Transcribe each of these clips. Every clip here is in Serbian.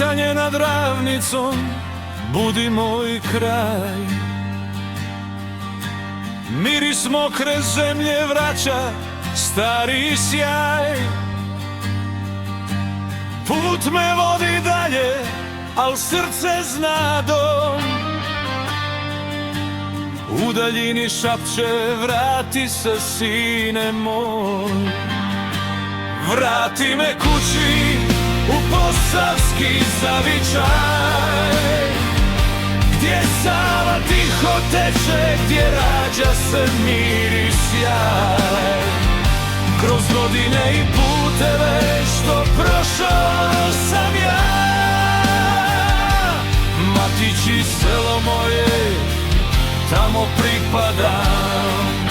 svitanje nad ravnicom budi moj kraj. Miris mokre zemlje vraća stari sjaj. Put me vodi dalje, al srce zna dom. U daljini šapće vrati se sine moj. Vrati me kući u posavski zavičaj, gdje Sava tiho teče, gdje rađa se mir i sjaj. Kroz godine i puteve što prošao sam ja, Matići selo moje, tamo pripadam.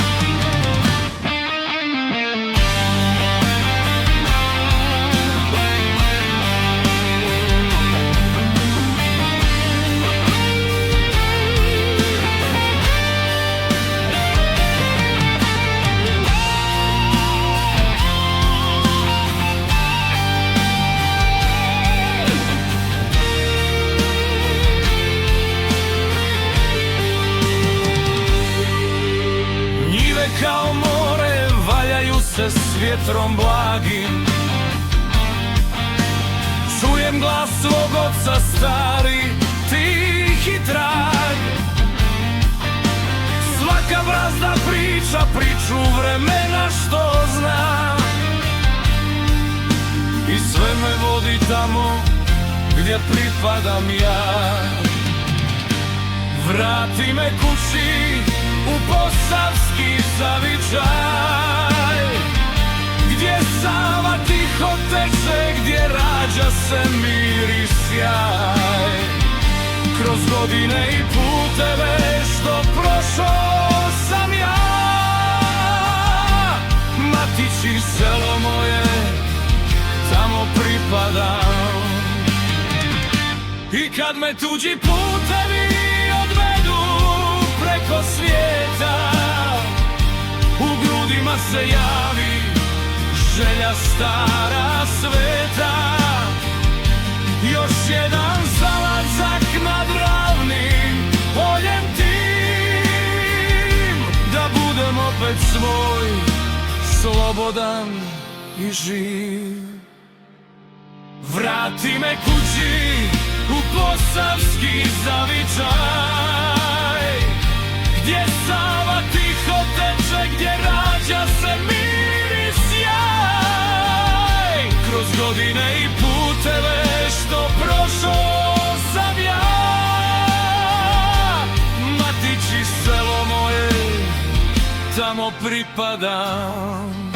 Kao more valjaju se s vjetrom blagim. Čujem glas svog oca stari, tihi trag. Svaka brazda priča priču vremena što zna, i sve me vodi tamo gdje pripadam ja. Vrati me kući u posavski zavičaj, gdje Sava tiho teče, gdje rađa se mir i sjaj. Kroz godine i puteve što prošao sam ja, Matići selo moje, tamo pripadam. I kad me tuđi putevi odvedu preko svijeta, u grudima se javi želja stara sveta. Još jedan zalazak nad ravnim poljem tim, da budem opet svoj, slobodan i živ. Vrati me kući u posavski zavičaj, gdje Sava tiho teče, gdje rađa se mir i sjaj. Kroz godine i puteve što prošao sam ja, Matići selo moje, tamo pripadam.